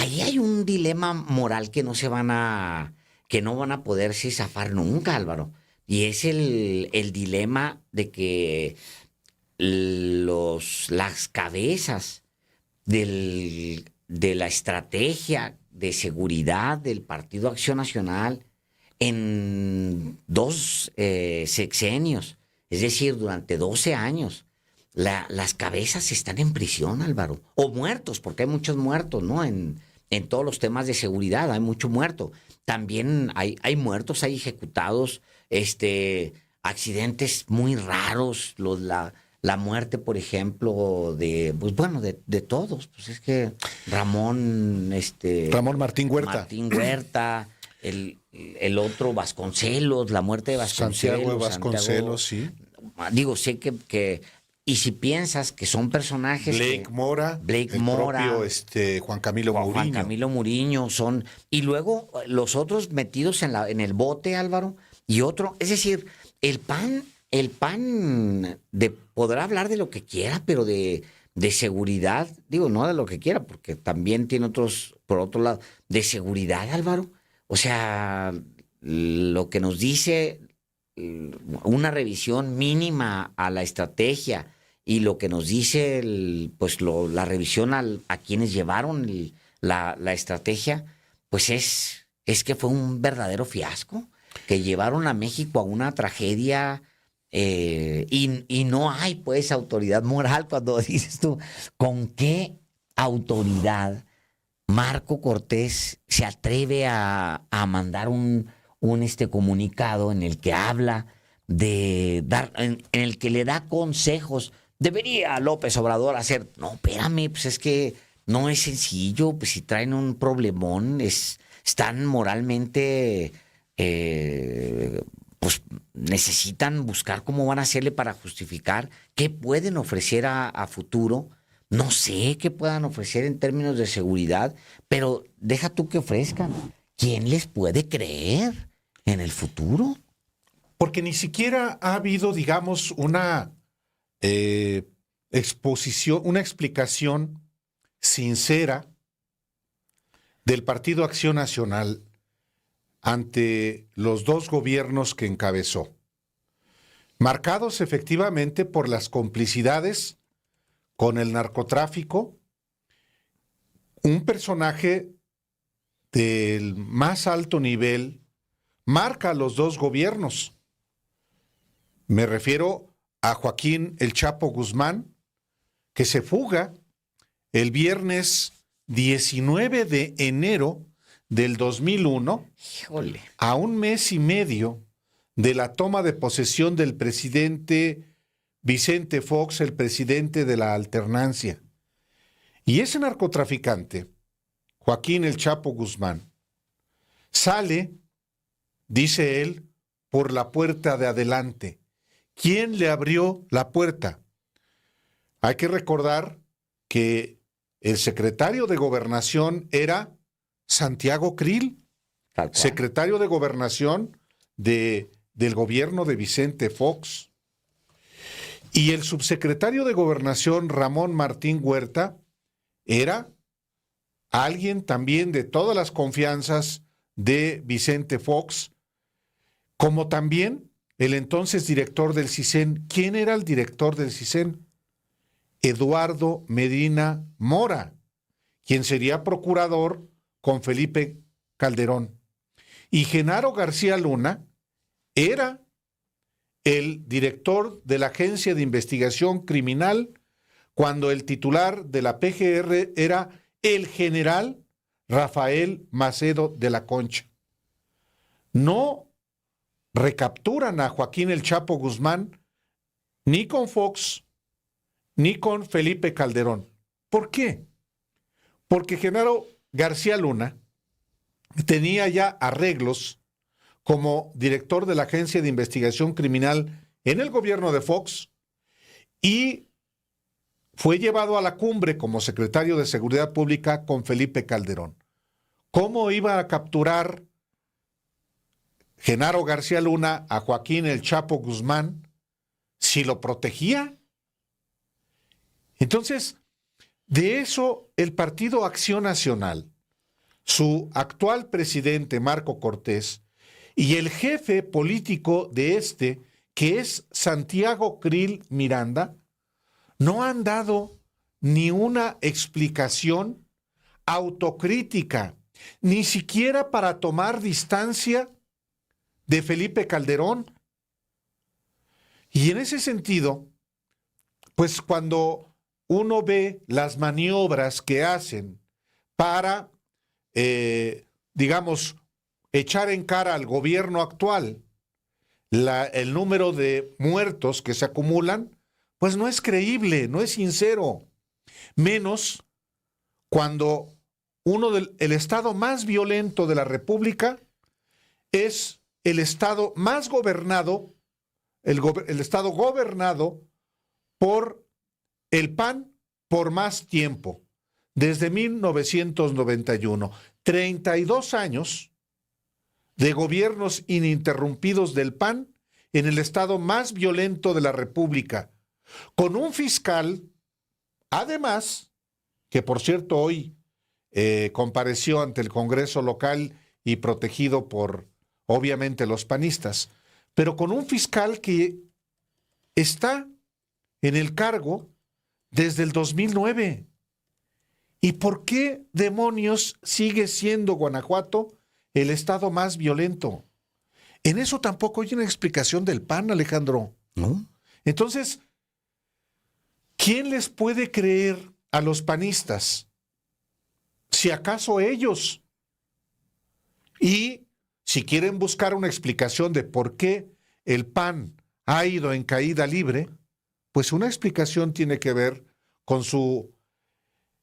ahí hay un dilema moral que no van a poderse zafar nunca, Álvaro. Y es el dilema de que las cabezas de la estrategia de seguridad del Partido Acción Nacional en dos sexenios, es decir, durante 12 años, las cabezas están en prisión, Álvaro, o muertos, porque hay muchos muertos, ¿no? En todos los temas de seguridad hay mucho muerto. También hay muertos, hay ejecutados, accidentes muy raros, la muerte, por ejemplo, pues bueno, de todos. Pues es que Ramón Martín Huerta. Martín Huerta, el otro Vasconcelos, la muerte de Vasconcelos. Santiago de Vasconcelos, sí. Digo, sé y si piensas que son personajes. Blake Mora, propio Juan Camilo Muriño. Juan Camilo Muriño son. Y luego los otros metidos en el bote, Álvaro, y otro. Es decir, el PAN podrá hablar de lo que quiera, pero de seguridad, digo, no de lo que quiera, porque también tiene otros, por otro lado, de seguridad, Álvaro. O sea, lo que nos dice una revisión mínima a la estrategia y lo que nos dice la revisión a quienes llevaron la estrategia, pues es que fue un verdadero fiasco, que llevaron a México a una tragedia y no hay pues autoridad moral. Cuando dices tú, ¿con qué autoridad Marco Cortés se atreve a mandar un comunicado en el que habla en el que le da consejos? ¿Debería López Obrador hacer? No, espérame, pues es que no es sencillo, pues si traen un problemón, están moralmente, pues necesitan buscar cómo van a hacerle para justificar qué pueden ofrecer a futuro. No sé qué puedan ofrecer en términos de seguridad, pero deja tú que ofrezcan. ¿Quién les puede creer en el futuro? Porque ni siquiera ha habido, digamos, una exposición, una explicación sincera del Partido Acción Nacional ante los dos gobiernos que encabezó, marcados efectivamente por las complicidades con el narcotráfico, un personaje del más alto nivel marca a los dos gobiernos. Me refiero a Joaquín El Chapo Guzmán, que se fuga el viernes 19 de enero del 2001, Híjole, a un mes y medio de la toma de posesión del presidente Vicente Fox, el presidente de la alternancia. Y ese narcotraficante, Joaquín El Chapo Guzmán, sale, dice él, por la puerta de adelante. ¿Quién le abrió la puerta? Hay que recordar que el secretario de Gobernación era Santiago Krill, secretario de Gobernación del gobierno de Vicente Fox. Y el subsecretario de Gobernación, Ramón Martín Huerta, era alguien también de todas las confianzas de Vicente Fox, como también el entonces director del CISEN. ¿Quién era el director del CISEN? Eduardo Medina Mora, quien sería procurador con Felipe Calderón. Y Genaro García Luna era el director de la Agencia de Investigación Criminal cuando el titular de la PGR era el general Rafael Macedo de la Concha. No recapturan a Joaquín El Chapo Guzmán ni con Fox ni con Felipe Calderón. ¿Por qué? Porque Genaro García Luna tenía ya arreglos como director de la Agencia de Investigación Criminal en el gobierno de Fox y fue llevado a la cumbre como secretario de Seguridad Pública con Felipe Calderón. ¿Cómo iba a capturar Genaro García Luna a Joaquín El Chapo Guzmán si lo protegía? Entonces, de eso el Partido Acción Nacional su actual presidente, Marco Cortés, y el jefe político de que es Santiago Krill Miranda, no han dado ni una explicación autocrítica, ni siquiera para tomar distancia de Felipe Calderón. Y en ese sentido, pues cuando uno ve las maniobras que hacen para, digamos, echar en cara al gobierno actual el número de muertos que se acumulan, pues no es creíble, no es sincero. Menos cuando el estado más violento de la República es el estado más gobernado, el estado gobernado por el PAN por más tiempo, desde 1991. 32 años de gobiernos ininterrumpidos del PAN en el estado más violento de la República, con un fiscal, además, que por cierto hoy compareció ante el Congreso local y protegido por, obviamente, los panistas, pero con un fiscal que está en el cargo desde el 2009. ¿Y por qué demonios sigue siendo Guanajuato el estado más violento? En eso tampoco hay una explicación del PAN, Alejandro. ¿No? Entonces, ¿quién les puede creer a los panistas? Si acaso ellos. Y si quieren buscar una explicación de por qué el PAN ha ido en caída libre, pues una explicación tiene que ver con su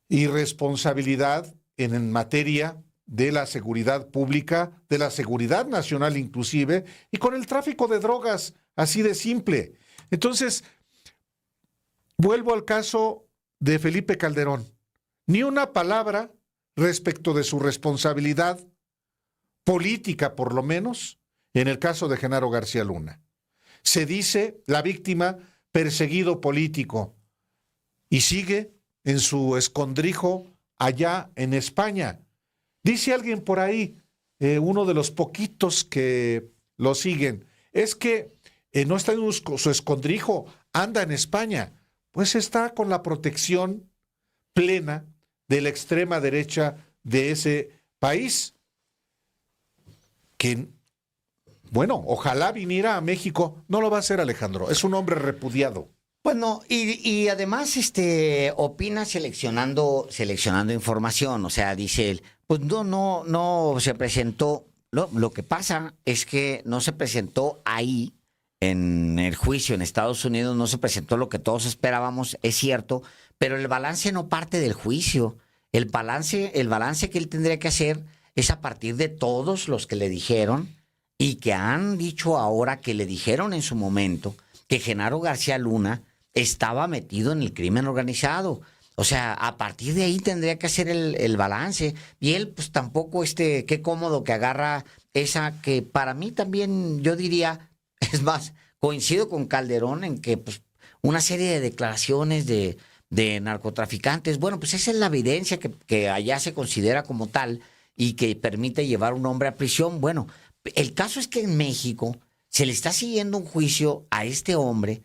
irresponsabilidad en materia de la seguridad pública, de la seguridad nacional inclusive, y con el tráfico de drogas, así de simple. Entonces, vuelvo al caso de Felipe Calderón. Ni una palabra respecto de su responsabilidad política, por lo menos, en el caso de Genaro García Luna. Se dice la víctima perseguido político y sigue en su escondrijo allá en España. Dice alguien por ahí, uno de los poquitos que lo siguen, es que no está en su escondrijo, anda en España. Pues está con la protección plena de la extrema derecha de ese país, que, bueno, ojalá viniera a México. No lo va a hacer, Alejandro, es un hombre repudiado. Bueno, y además opina seleccionando información, o sea, dice él, pues no se presentó, lo que pasa es que no se presentó ahí en el juicio en Estados Unidos, no se presentó lo que todos esperábamos, es cierto, pero el balance no parte del juicio, el balance que él tendría que hacer es a partir de todos los que le dijeron y que han dicho ahora que le dijeron en su momento que Genaro García Luna estaba metido en el crimen organizado. O sea, a partir de ahí tendría que hacer el balance. Y él, pues tampoco, qué cómodo que agarra esa que para mí también, yo diría, es más, coincido con Calderón en que pues una serie de declaraciones de narcotraficantes, bueno, pues esa es la evidencia que allá se considera como tal y que permite llevar a un hombre a prisión. Bueno, el caso es que en México se le está siguiendo un juicio a este hombre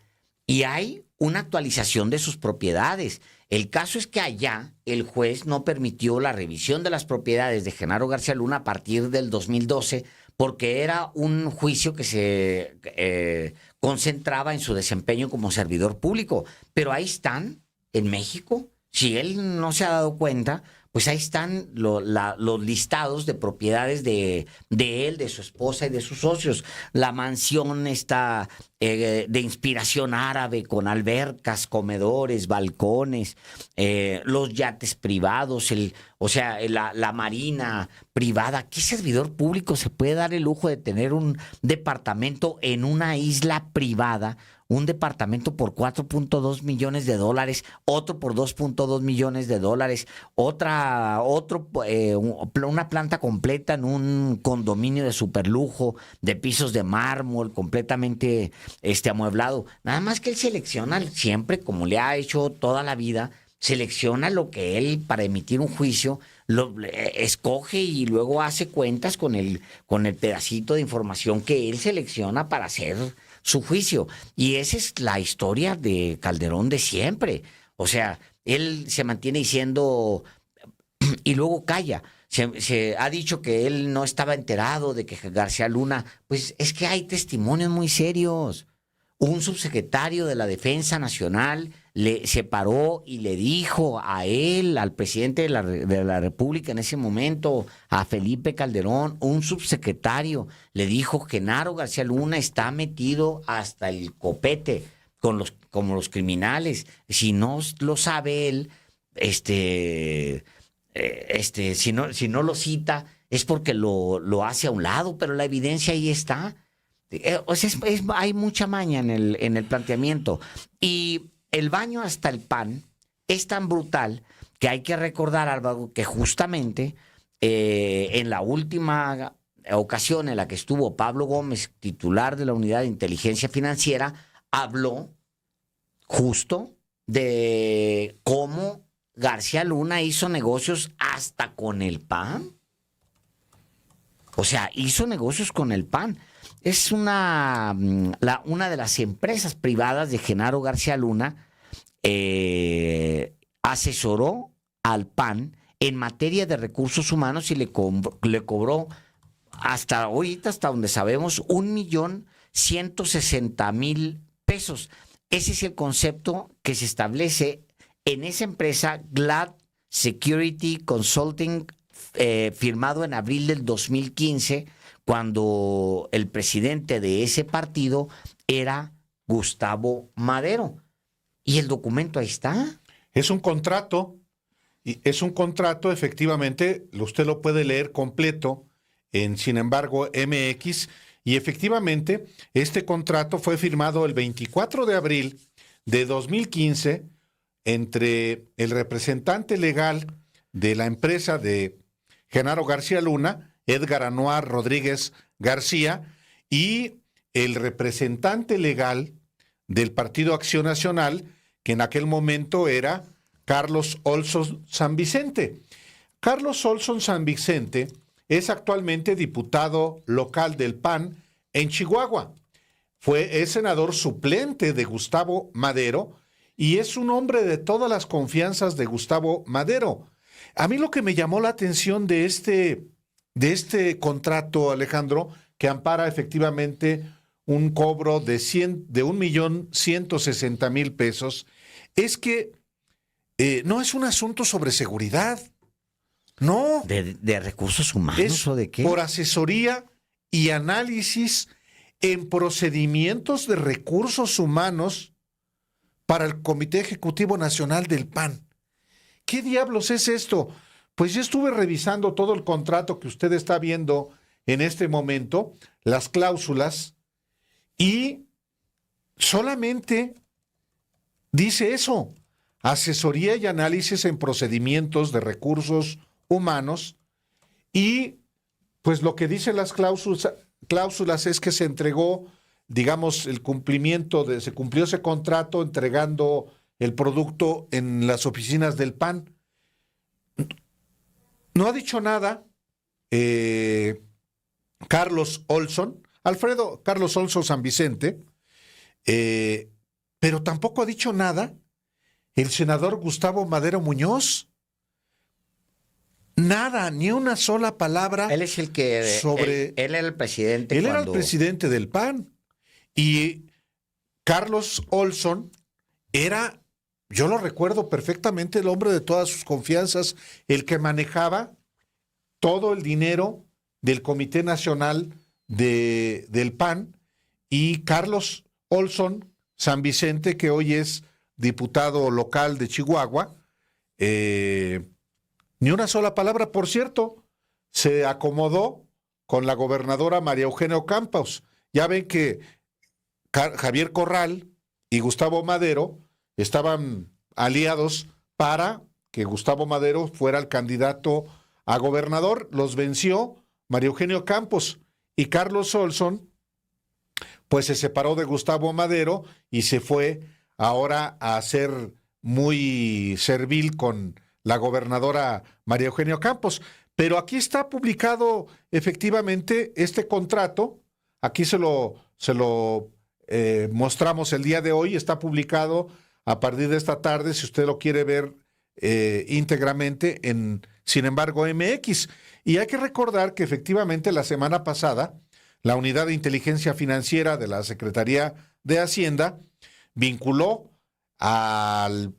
y hay una actualización de sus propiedades. El caso es que allá el juez no permitió la revisión de las propiedades de Genaro García Luna a partir del 2012 porque era un juicio que se concentraba en su desempeño como servidor público. Pero ahí están, en México, si él no se ha dado cuenta, pues ahí están los listados de propiedades de él, de su esposa y de sus socios. La mansión está de inspiración árabe, con albercas, comedores, balcones, los yates privados, la marina privada. ¿Qué servidor público se puede dar el lujo de tener un departamento en una isla privada? Un departamento por $4.2 millones, otro por $2.2 millones, una planta completa en un condominio de superlujo, de pisos de mármol, completamente amueblado. Nada más que él selecciona siempre, como le ha hecho toda la vida, selecciona lo que él, para emitir un juicio, escoge y luego hace cuentas con el pedacito de información que él selecciona para hacer su juicio. Y esa es la historia de Calderón de siempre. O sea, él se mantiene diciendo y luego calla. Se ha dicho que él no estaba enterado de que García Luna, pues es que hay testimonios muy serios. Un subsecretario de la Defensa Nacional se paró y le dijo a él, al presidente de la República en ese momento, a Felipe Calderón, un subsecretario, le dijo: Genaro García Luna está metido hasta el copete como los criminales. Si no lo sabe él, si no lo cita, es porque lo hace a un lado, pero la evidencia ahí está. O sea, hay mucha maña en el planteamiento. Y el baño hasta el pan es tan brutal que hay que recordar, Álvaro, que justamente en la última ocasión en la que estuvo Pablo Gómez, titular de la Unidad de Inteligencia Financiera, habló justo de cómo García Luna hizo negocios hasta con el PAN. O sea, hizo negocios con el PAN. Es una de las empresas privadas de Genaro García Luna, asesoró al PAN en materia de recursos humanos y le cobró hasta ahorita, hasta donde sabemos, 1,160,000 pesos. Ese es el concepto que se establece en esa empresa, Glad Security Consulting, firmado en abril del 2015, cuando el presidente de ese partido era Gustavo Madero. Y el documento ahí está. Es un contrato, y es un contrato, efectivamente, usted lo puede leer completo en Sin embargo MX, y efectivamente este contrato fue firmado el 24 de abril de 2015 entre el representante legal de la empresa de Genaro García Luna, Edgar Anuar Rodríguez García, y el representante legal del Partido Acción Nacional, que en aquel momento era Carlos Olson San Vicente. Carlos Olson San Vicente es actualmente diputado local del PAN en Chihuahua. Es senador suplente de Gustavo Madero y es un hombre de todas las confianzas de Gustavo Madero. A mí lo que me llamó la atención de este contrato, Alejandro, que ampara efectivamente un cobro de 1,160,000 pesos, es que no es un asunto sobre seguridad. No. ¿De recursos humanos es o de qué? Por asesoría y análisis en procedimientos de recursos humanos para el Comité Ejecutivo Nacional del PAN. ¿Qué diablos es esto? Pues yo estuve revisando todo el contrato que usted está viendo en este momento, las cláusulas, y solamente dice eso: asesoría y análisis en procedimientos de recursos humanos, y pues lo que dicen las cláusulas es que se entregó, digamos, se cumplió ese contrato entregando el producto en las oficinas del PAN. No ha dicho nada Carlos Olson San Vicente, pero tampoco ha dicho nada el senador Gustavo Madero Muñoz. Nada, ni una sola palabra. Él es el que sobre. Él era el presidente. Él era el presidente del PAN. Y Carlos Olson era, yo lo recuerdo perfectamente, el hombre de todas sus confianzas, el que manejaba todo el dinero del Comité Nacional del PAN. Y Carlos Olson San Vicente, que hoy es diputado local de Chihuahua, ni una sola palabra. Por cierto, se acomodó con la gobernadora María Eugenia Campos. Ya ven que Javier Corral y Gustavo Madero estaban aliados para que Gustavo Madero fuera el candidato a gobernador. Los venció María Eugenia Campos, y Carlos Olson pues se separó de Gustavo Madero y se fue ahora a ser muy servil con la gobernadora María Eugenia Campos. Pero aquí está publicado efectivamente este contrato. Aquí se lo mostramos el día de hoy. Está publicado a partir de esta tarde, si usted lo quiere ver íntegramente en Sin embargo MX. Y hay que recordar que efectivamente la semana pasada la Unidad de Inteligencia Financiera de la Secretaría de Hacienda vinculó al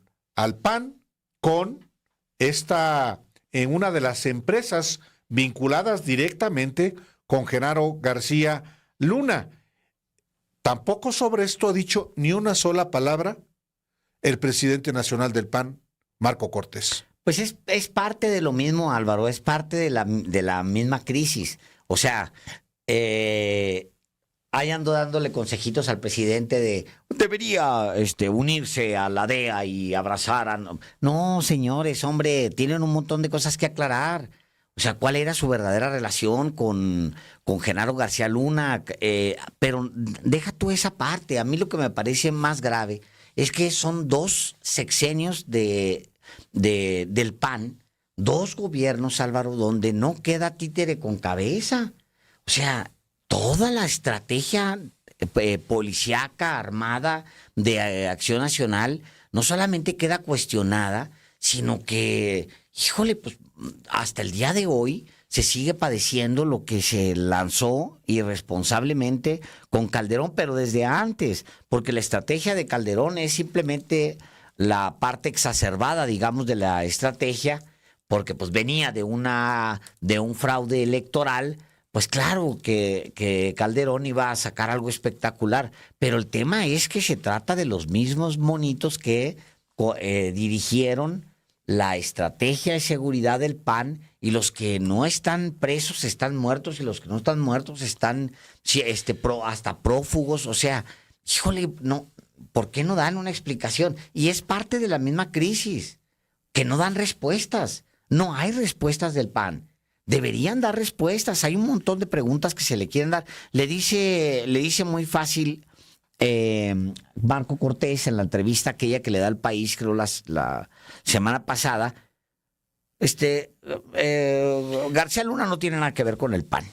PAN con en una de las empresas vinculadas directamente con Genaro García Luna. Tampoco sobre esto ha dicho ni una sola palabra el presidente nacional del PAN, Marco Cortés. Pues es parte de lo mismo, Álvaro, es parte de la misma crisis. O sea, ahí ando dándole consejitos al presidente de debería unirse a la DEA y abrazar a... No, señores, hombre, tienen un montón de cosas que aclarar. O sea, ¿cuál era su verdadera relación con Genaro García Luna? Pero deja tú esa parte. A mí lo que me parece más grave es que son 2 sexenios del PAN, 2 gobiernos, Álvaro, donde no queda títere con cabeza. O sea, toda la estrategia policíaca, armada de Acción Nacional no solamente queda cuestionada, sino que, híjole, pues hasta el día de hoy se sigue padeciendo lo que se lanzó irresponsablemente con Calderón, pero desde antes, porque la estrategia de Calderón es simplemente la parte exacerbada, digamos, de la estrategia, porque pues venía de un fraude electoral. Pues claro que Calderón iba a sacar algo espectacular, pero el tema es que se trata de los mismos monitos que dirigieron la estrategia de seguridad del PAN, y los que no están presos están muertos y los que no están muertos están hasta prófugos. O sea, híjole, no, ¿por qué no dan una explicación? Y es parte de la misma crisis, que no dan respuestas. No hay respuestas del PAN. Deberían dar respuestas. Hay un montón de preguntas que se le quieren dar. Le dice muy fácil Marco Cortés en la entrevista aquella que le da al País, creo la semana pasada. García Luna no tiene nada que ver con el PAN.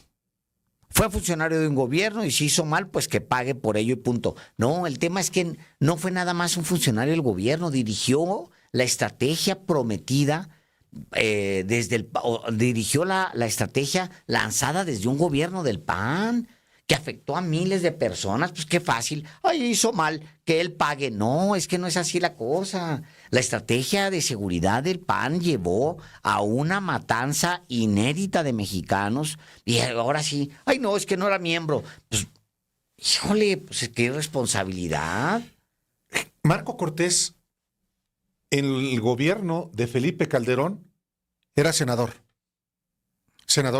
Fue funcionario de un gobierno y si hizo mal, pues que pague por ello y punto. No, el tema es que no fue nada más un funcionario del gobierno, dirigió la estrategia prometida. Dirigió la estrategia lanzada desde un gobierno del PAN que afectó a miles de personas. Pues qué fácil, ay, hizo mal, que él pague. No, es que no es así la cosa. La estrategia de seguridad del PAN llevó a una matanza inédita de mexicanos y ahora sí, ay no, es que no era miembro. Pues, híjole, pues qué responsabilidad. Marco Cortés, en el gobierno de Felipe Calderón, era senador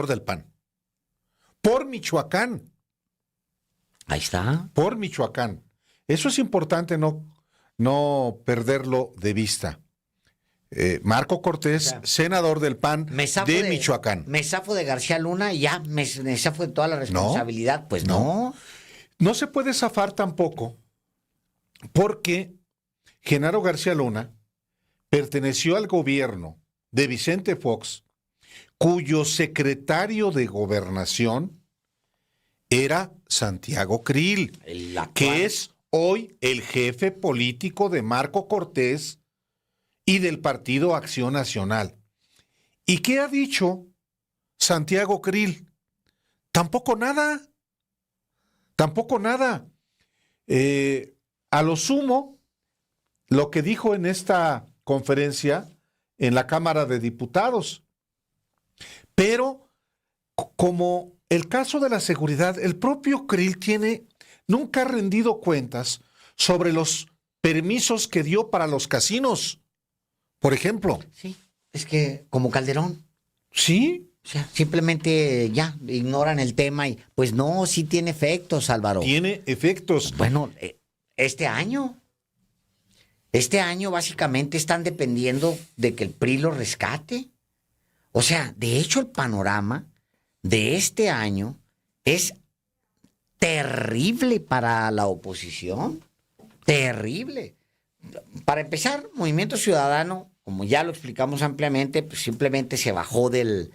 del PAN, por Michoacán. Ahí está. Por Michoacán. Eso es importante no perderlo de vista. Marco Cortés, o sea, senador del PAN de Michoacán. Me zafo de García Luna y ya me zafo de toda la responsabilidad. No, pues no. No se puede zafar tampoco porque Genaro García Luna perteneció al gobierno de Vicente Fox, cuyo secretario de Gobernación era Santiago Krill, que es hoy el jefe político de Marco Cortés y del Partido Acción Nacional. ¿Y qué ha dicho Santiago Krill? Tampoco nada. Tampoco nada. A lo sumo, lo que dijo en esta conferencia en la Cámara de Diputados. Pero como el caso de la seguridad, el propio Krill nunca ha rendido cuentas sobre los permisos que dio para los casinos, por ejemplo. Sí, es que como Calderón. Sí. O sea, simplemente ya ignoran el tema y pues no, sí tiene efectos, Álvaro. Tiene efectos. Bueno, este año básicamente están dependiendo de que el PRI lo rescate. O sea, de hecho el panorama de este año es terrible para la oposición. Terrible. Para empezar, Movimiento Ciudadano como ya lo explicamos ampliamente, pues simplemente se bajó de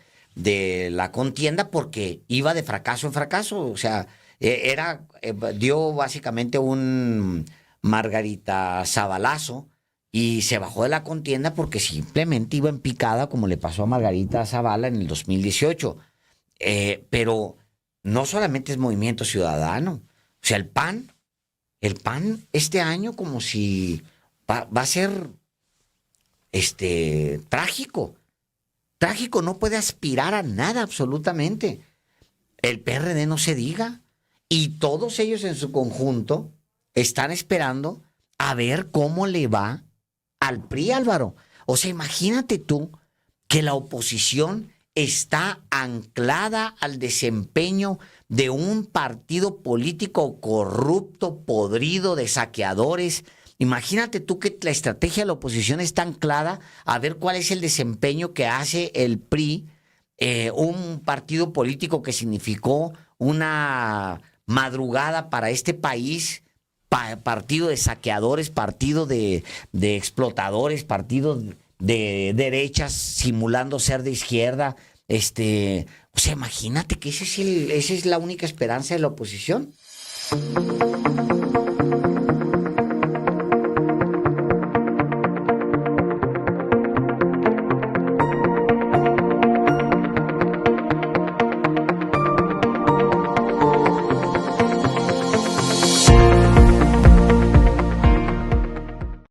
la contienda porque iba de fracaso en fracaso. O sea, dio básicamente un Margarita Zabalazo y se bajó de la contienda porque simplemente iba en picada, como le pasó a Margarita Zavala en el 2018. Pero no solamente es Movimiento Ciudadano. O sea, el PAN este año como si va a ser trágico. Trágico, no puede aspirar a nada absolutamente. El PRD no se diga. Y todos ellos en su conjunto están esperando a ver cómo le va al PRI, Álvaro. O sea, imagínate tú que la oposición está anclada al desempeño de un partido político corrupto, podrido, de saqueadores. Imagínate tú que la estrategia de la oposición está anclada a ver cuál es el desempeño que hace el PRI, un partido político que significó una madrugada para este país, partido de saqueadores, partido de explotadores, partido de derechas simulando ser de izquierda. O sea, imagínate que esa es la única esperanza de la oposición.